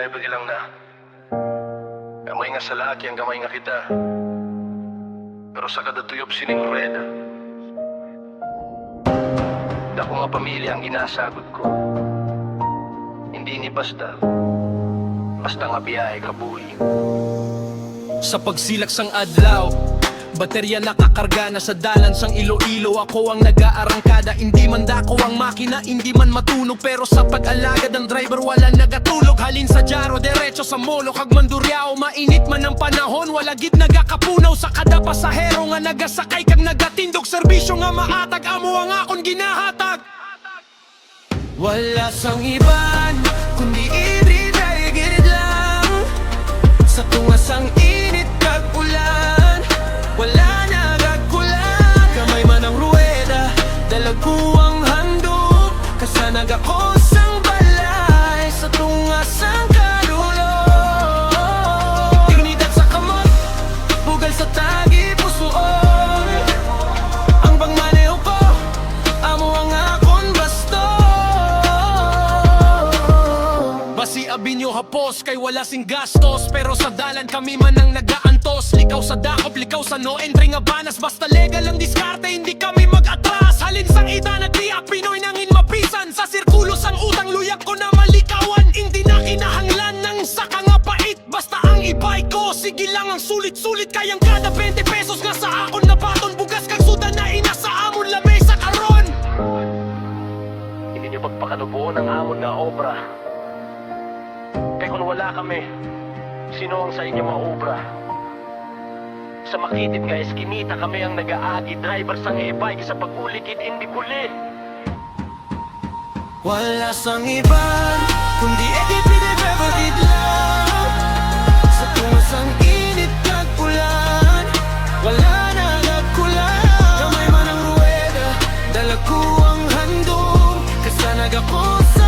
driver ilang na. Gamay nga sa laki ang gamay nga kita. Pero sa kadatuyop sining rueda. Dako nga pamilya ang ginasagod ko. Hindi ni basta nga biyahe kabuhi. Sa pagsilak sang adlaw, baterya nakakarga na sa dalan sang Iloilo. Ako ang nag-aarangkada, hindi man dako ang makina, hindi man matunog. Pero sa pag-alagad ng driver wala nagatulog. Halin sa Jaro, derecho sa Molo, kag Mandurriao. Mainit man ang panahon, wala gid nagakapunaw. Sa kada pasahero nga nagasakay kag nagatindog. Serbisyo nga maatag, amo ang akon ginahatag. Wala sang iban, kundi iridayagid lang. Sa tungas ang init kag ulan, wala nagagkulang. Kamay man ang rueda, dalag ko ang handog. Kasanag ako sang balay, sa tungas ang kalulo. Dignidad sa kamot, bugal sa tagi pusoon. Ang pangmaneho ko, amo ang akon basto. Basi abinyo hapos, kay wala sing gastos. Pero sa dalan kami man ang nagaantos. Likaw sa dakop, likaw sa no entry nga banas. Basta legal ang diskarte, hindi kami mag-atras. Halin sang ida nagdiak, Pinoy nangin mapisan. Sa sirkulo sang utang, luyak ko na malikawan. Hindi na kinahanglan ng saka nga pait. Basta ang ibay ko, sige lang ang sulit-sulit. Kayang kada 20 pesos nga sa akon na baton. Bugas kag sudan na ina sa amon lamay sa karon. Hindi niyo pagpakalubuon ang amon na obra. Kaya kung wala kami, sino ang sa inyo maubra? Sa makitid nga eskinita kami ang nag-aagi. Driver sang e-bike sa pag-ulikid hindi buli. Wala sang iban, kundi ekipidibebagid lang. Sa tungas ang init kag ulan, wala nagagkulang. Kamay man ang rueda, dalag ko ang handog. Kasanag ako sa